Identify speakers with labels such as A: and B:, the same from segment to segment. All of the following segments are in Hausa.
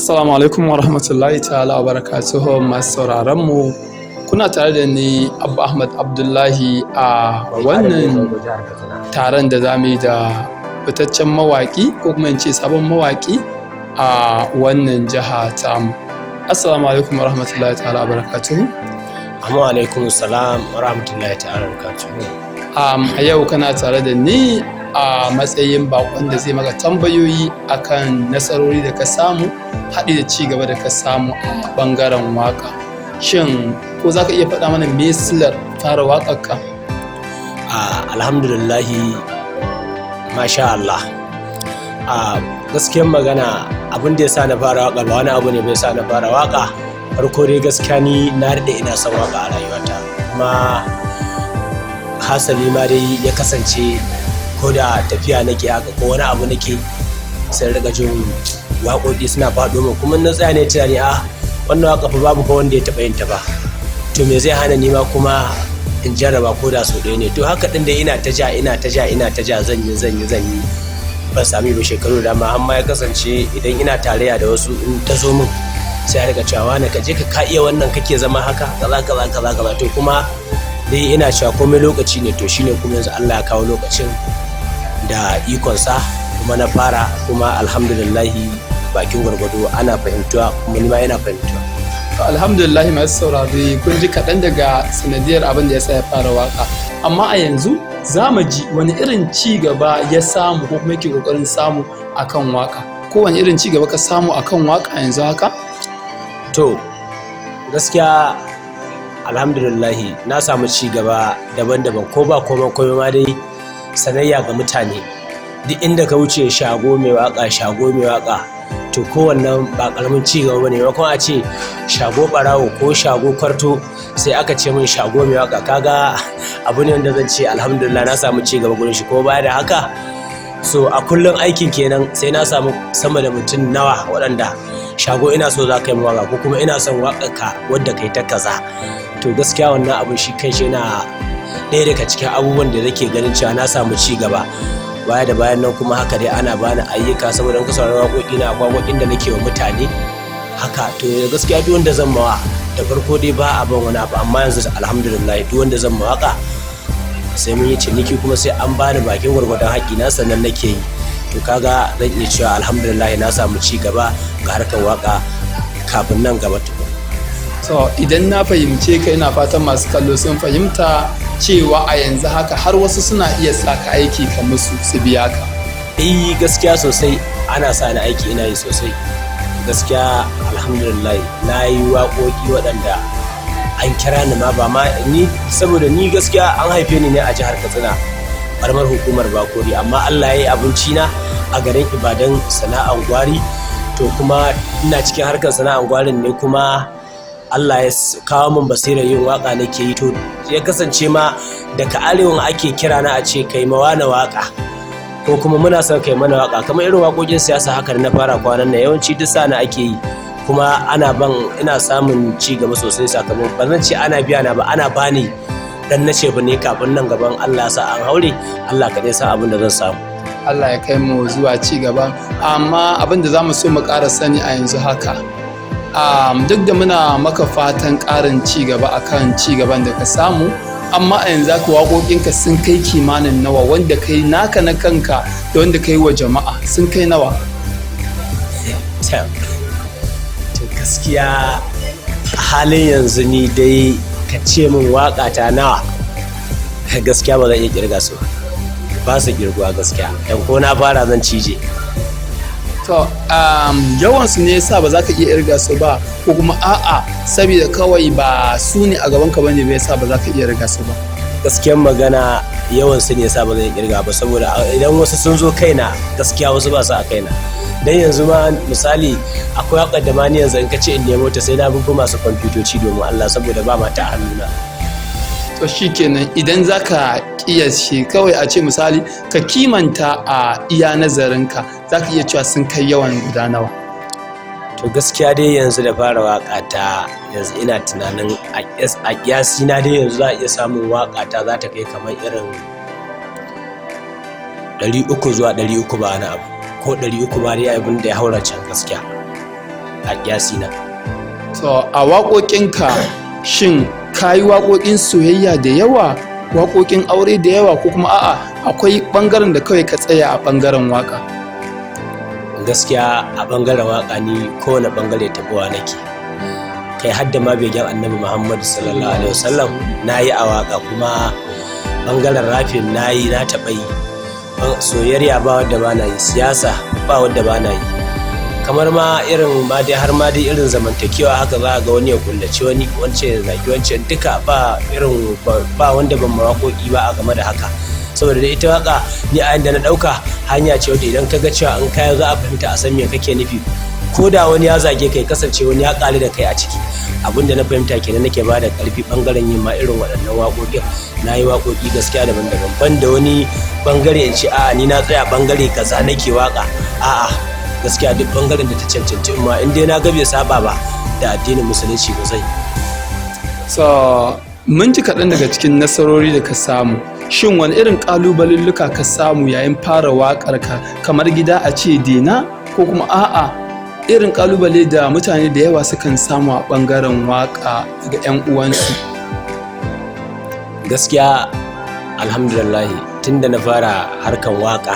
A: Assalamu alaikum wa rahmatullahi ta'ala wa barakatuhu masu sauraron mu. Kuna tare da ni Abba Ahmad Abdullahi a wannan taron da zamu yi da fitaccen mawaƙi ko kuma in ce sabon mawaƙi a wannan jiha tamu. Assalamu alaikum wa rahmatullahi ta'ala wa barakatuhu.
B: Amma alaikum salam wa rahmatullahi ta'ala wa barakatuhu.
A: A yau kana tare da ni a matsayin bakon da zai maka tambayoyi akan nasarori da ka samu haɗi da ci gaba da ka samu a ɓangaren waƙa. Shin ko za ka iya faɗa mana me silar fara waƙarka?
B: Alhamdulillahi, masha Allah. Gaskiyar magana, abin da ya sa na fara waƙa ba wani abu ne bai sa na fara waƙa. Farko dai gaskiya ni na daɗe ina son waƙa a rayuwata, kuma hasali ma dai ya kasance ko da tafiya nake haka ko wani abu nake sai riga jin waƙoƙi suna faɗo min, kuma na tsaya ne tunani wannan waƙa fa babu ko wanda ya taɓa yin ta ba, to me zai hana ni ma kuma in jarraba ko da sau ɗaya ne. To haka ɗin da ina ta ja zan yi ban sami ba shekaru da ma amma ya kasance idan ina tarayya da wasu in ta zo min sai a riga cewa wani ka je ka iya wannan kake zama haka kaza to kuma dai ina cewa komai lokaci ne, to shine kuma yanzu Allah ya kawo lokacin da ikonsa kuma na fara, kuma alhamdulillahi bakin gwargwado ana fahimtuwa kuma ni ma yana fahimtuwa.
A: Alhamdulillahi masu saurari kun ji kaɗan daga sanadiyar abin da ya sa ya fara waƙa, amma a yanzu za mu ji wani irin ci gaba ya samu ko kuma yake ƙoƙarin samu akan waƙa, ko wani irin ci gaba ka samu akan waƙa yanzu haka?
B: To gaskiya alhamdulillahi na samu ci gaba daban-daban, ko ba komai ma dai sanayya ga mutane. Duk inda ka wuce shago mai waka to kowannan ba karamin ci gaba bane. Maimakon a ce shago barawo ko shago kwarto sai aka ce min shago mai waka, kaga abu ne wanda zan ce alhamdulillah na samu ci gaba gurin shi. Ko baya da haka, so a kullum aikin kenan sai na samu sama da mutum nawa waɗanda shago ina so za ka yi waka ko kuma ina son waƙarka wadda kai ta kaza. To gaskiya wannan abin shi kai shi yana ɗaya daga cikin abubuwan da nake ganin cewa na samu ci gaba. Baya da bayan nan kuma haka dai ana bani ayyuka saboda in ka saurari waƙoƙi na akwai waƙoƙin da nake wa mutane haka. To gaskiya duk wanda zan mawa da farko dai ba a ban wani abu, amma yanzu alhamdulillah duk wanda zan mawaƙa sai mun yi ciniki kuma sai an bani bakin gwargwadon haƙƙina sannan nake yi. To kaga zan iya cewa alhamdulillah na samu ci gaba ga harkar waƙa kafin nan gaba tukun.
A: So idan na fahimce ka, ina fatan masu kallo sun fahimta cewa a yanzu haka har wasu suna iya sa ka aiki ka musu su biya ka.
B: Gaskiya sosai ana sa ni aiki, ina yi sosai gaskiya alhamdulillah. Na yi waƙoƙi waɗanda an kira ni ma ba ma ni, saboda ni gaskiya an haife ni ne a jihar Katsina, ƙaramar hukumar Bakori, amma Allah ya yi abinci na a garin Ibadan sana'an gwari. To kuma ina cikin harkar sana'an gwarin ne kuma Allah ya kawo min basirar yin waka nake yi. To ya kasance ma daga arewan ake kira na a ce kai mawa na waka ko kuma muna son kai mana waka, kamar irin waƙoƙin siyasa haka da na fara kwanan nan yawanci duk sana ake yi, kuma ina samun ci gaba sosai sakamakon ba zan ce ana biya na ba, ana bani dan nace ba ne kafin nan gaban Allah sa an haure, Allah kaɗai sa abin da zan samu.
A: Allah ya kai mu zuwa ci gaba, amma abin da za mu so mu ƙara sani a yanzu haka, duk da muna maka fatan ƙarin ci gaba akan ci gaban da ka samu, amma a yanzu haka waƙoƙinka sun kai kimanin nawa, wanda kai naka na kanka da wanda kai wa jama'a sun kai nawa?
B: To gaskiya halin yanzu ni dai ka ce min waƙa ta nawa, gaskiya ba zan iya kirga su ba su kirguwa gaskiya, dan ko na fara zan cije.
A: To yawansu ne yasa ba za ka iya irga su ba, ko kuma a'a saboda kawai ba su ne a gaban ka bane bai yasa ba za ka iya irga su ba?
B: Gaskiyar magana yawansu ne yasa ba zan kirga ba, saboda idan wasu sun zo kaina gaskiya wasu ba su a kaina. Dan yanzu ma misali akwai waƙar da ma ni yanzu in ka ce in nemo ta sai na bugu masu kwamfutoci domin Allah, saboda ba ma ta hannuna.
A: To shikenan, idan za ka ƙiyashe kawai a ce misali ka kimanta a iya nazarinka, za ka iya cewa sun kai yawan guda nawa?
B: To gaskiya dai yanzu da fara waƙa ta yanzu ina tunanin a ƙiyasi na dai yanzu za a iya samun waƙa ta za ta kai kamar irin 300 zuwa 300 ba wani abu, ko 300 ba dai abin da ya haura can gaskiya. a kiyasi na.
A: So a waƙoƙinka shin ka yi waƙoƙin soyayya da yawa, waƙoƙin aure da yawa, ko kuma a'a akwai ɓangaren da kawai ka tsaya a ɓangaren waƙa?
B: Gaskiya a ɓangaren waƙa ni kowane ɓangare taɓuwa nake, kai hadda ma begen annabi Muhammadu sallallahu alaihi wasallam na yi a waƙa, kuma ɓangaren rafin na yi, na taɓa yi. Soyayya ba wadda ba na yi, siyasa ba wadda ba na yi, kamar ma irin ma dai har ma dai irin zamantakewa haka za a ga wani ya kullace wani, wance ya zagi wancan, duka ba irin ba wanda ban mawaƙoƙi ba a game da haka. Saboda da ita waƙa ni a yanda na ɗauka hanya ce wadda idan ka ga cewa in kaya za a fahimta a san me kake nufi, ko da wani ya zage kai kasance wani ya ƙali da kai a ciki. Abinda na fahimta kenan nake ba da ƙarfi ɓangaren yin ma irin waɗannan waƙoƙin. Na yi waƙoƙi gaskiya daban-daban, ban da wani ɓangare in ce a'a ni na tsaya ɓangare kaza nake waƙa, a'a gaskiya duk ɓangaren da ta cancanci ma in dai na ga bai saba ba da addinin musulunci ba zai.
A: So mun ji kaɗan daga cikin nasarori da ka samu, shin wani irin ƙalubalulluka ka samu yayin fara waƙarka, kamar gida a ce dena, ko kuma a'a irin ƙalubale da mutane da yawa sukan samu a ɓangaren waƙa daga 'yan uwansu?
B: Gaskiya alhamdulillah tun da na fara harkan waƙa,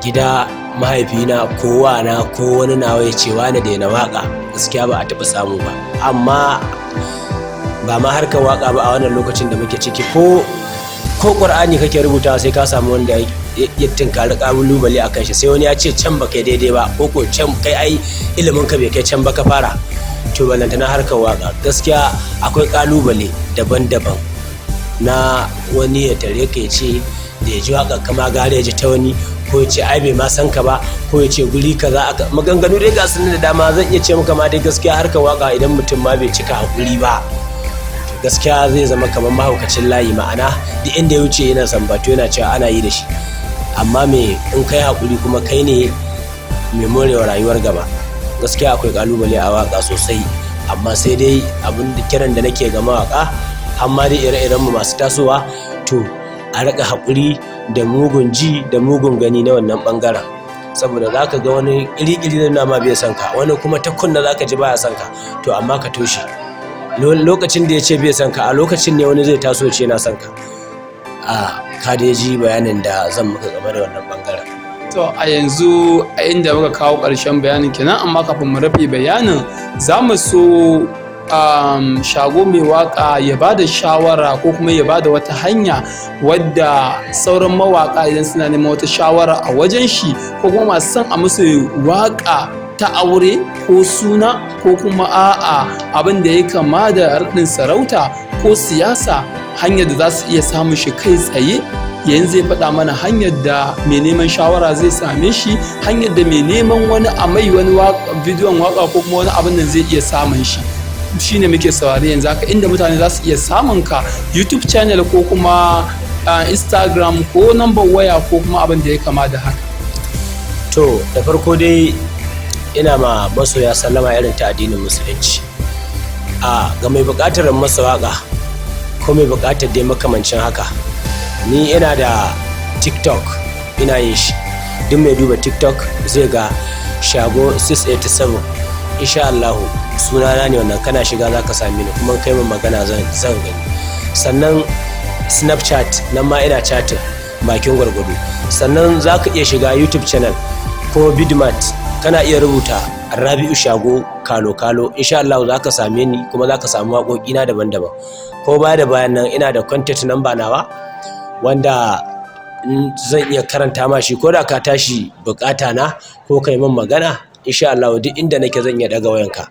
B: gida mahaifina ko wana ko wani nawa ya ce wani daina waƙa, gaskiya ba a taɓa samu ba. Amma ba ma harkan waƙa ba a wannan lokacin da muke ciki, ko ƙur'ani kake rubutawa sai ka samu wanda ya tinkari ƙalubale a kan shi, sai wani ya ce can ba kai daidai ba, ko can kai ai ilimin ka bai kai can ba ka fara. To balantana harkar waƙa gaskiya akwai ƙalubale daban-daban, na wani ya tare ka ya ce da ya ji waƙa kama gare ya ji ta wani, ko ya ce ai bai ma san ka ba, ko ya ce guri kaza aka maganganu dai ga sunan da dama. Zan iya ce maka ma dai gaskiya harkar waƙa idan mutum ma bai cika hakuri ba gaskiya zai zama kamar mahaukacin layi, ma'ana duk inda ya wuce yana sambato yana cewa ana yi da shi, amma me in kai hakuri kuma kai ne mai morewa rayuwar gaba. Gaskiya akwai kalubale a waka sosai, amma sai dai abin da kiran da nake ga mawaka, amma dai ire-iren mu masu tasowa, to a rika hakuri da mugun ji da mugun gani na wannan bangaren, saboda zaka ga wani iri-iri na ma bai san ka, wani kuma ta kunna zaka ji baya san ka, to amma ka toshe lokacin da ya ce bai san ka, a lokacin ne wani zai taso ce na san ka. Ka da ji bayanin da zan maka game da wannan bangaren.
A: To a yanzu a inda muka kawo ƙarshen bayanin kenan, amma kafin mu rufe bayanin za mu so Shago mai waƙa ya ba da shawara ko kuma ya ba da wata hanya wadda sauran mawaƙa idan suna neman wata shawara a wajen shi, ko kuma masu son a musu waƙa ta aure ko suna, ko kuma a'a abin da ya kama da raɗin sarauta ko siyasa, hanyar da za su iya samun shi kai tsaye. Yanzu zai faɗa mana hanyar da mai neman shawara zai same shi, hanyar da mai neman wani a mai wani bidiyon waka ko kuma wani abin da zai iya samun shi. Shine muke saurari yanzu haka, inda mutane za su iya samun ka, YouTube channel ko kuma Instagram ko number waya ko kuma abin da ya kama da haka.
B: To da farko dai ina ma masoya sallama irin ta addinin musulunci. Ga mai buƙatar masa waka ko mai buƙatar dai makamancin haka, ni ina da TikTok ina yin shi, duk mai duba TikTok zai ga Shago 687, insha Allah sunana ne wannan, kana shiga zaka same ni kuma kai min magana zan gani. Sannan Snapchat nan ma ina chatting bakin gwargwado. Sannan zaka iya shiga YouTube channel ko Bidmat, kana iya rubuta Rabiu Shago kalo insha Allah zaka same ni, kuma zaka samu waƙoƙina daban-daban. Ko baya da bayan nan ina da contact number nawa wanda zan iya karanta ma shi, ko da ka tashi bukata na ko kai min magana, insha Allah duk inda nake zan iya daga wayanka.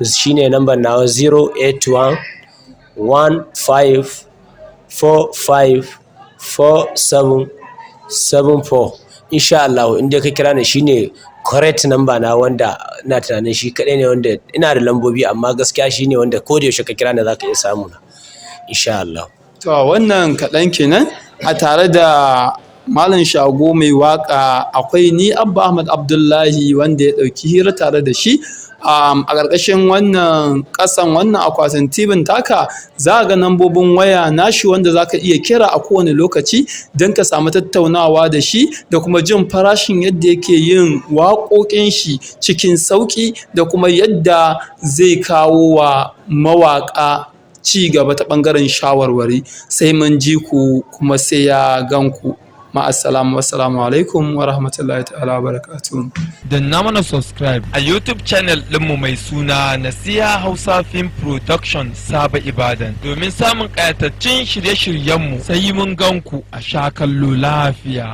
B: Shine number nawa 081 15454774. insha Allah inda ka kira ni shine correct number na, wanda ina tunanin shi kadai ne wanda ina da lambobi, amma gaskiya shine wanda ko da yaushe ka kira ni zaka iya samu na, insha Allah.
A: To wannan kaɗan kenan. A tare da Malam Shago mai waƙa akwai ni Abba Ahmad Abdullahi wanda ya ɗauki hira tare da shi. a ƙarƙashin wannan ƙasan wannan akwatin tibin taka za ga nambobin waya nashi wanda za ka iya kira a kowane lokaci don ka samu tattaunawa da shi da kuma jin farashin yadda yake yin waƙoƙin shi cikin sauƙi da kuma yadda zai kawo wa mawaƙa ci gaba ta ɓangaren shawarwari. Sai mun ji ku kuma sai ya gan ku. Ma'assalamu, wassalamu alaikum wa rahmatullahi ta'ala wa barakatuhu.
C: Danna mana subscribe a YouTube channel ɗinmu mai suna Nasiha Hausa Film Production Saba Ibadan domin samun ƙayataccen shirye-shiryenmu sai mun gan ku a sha kallo lafiya.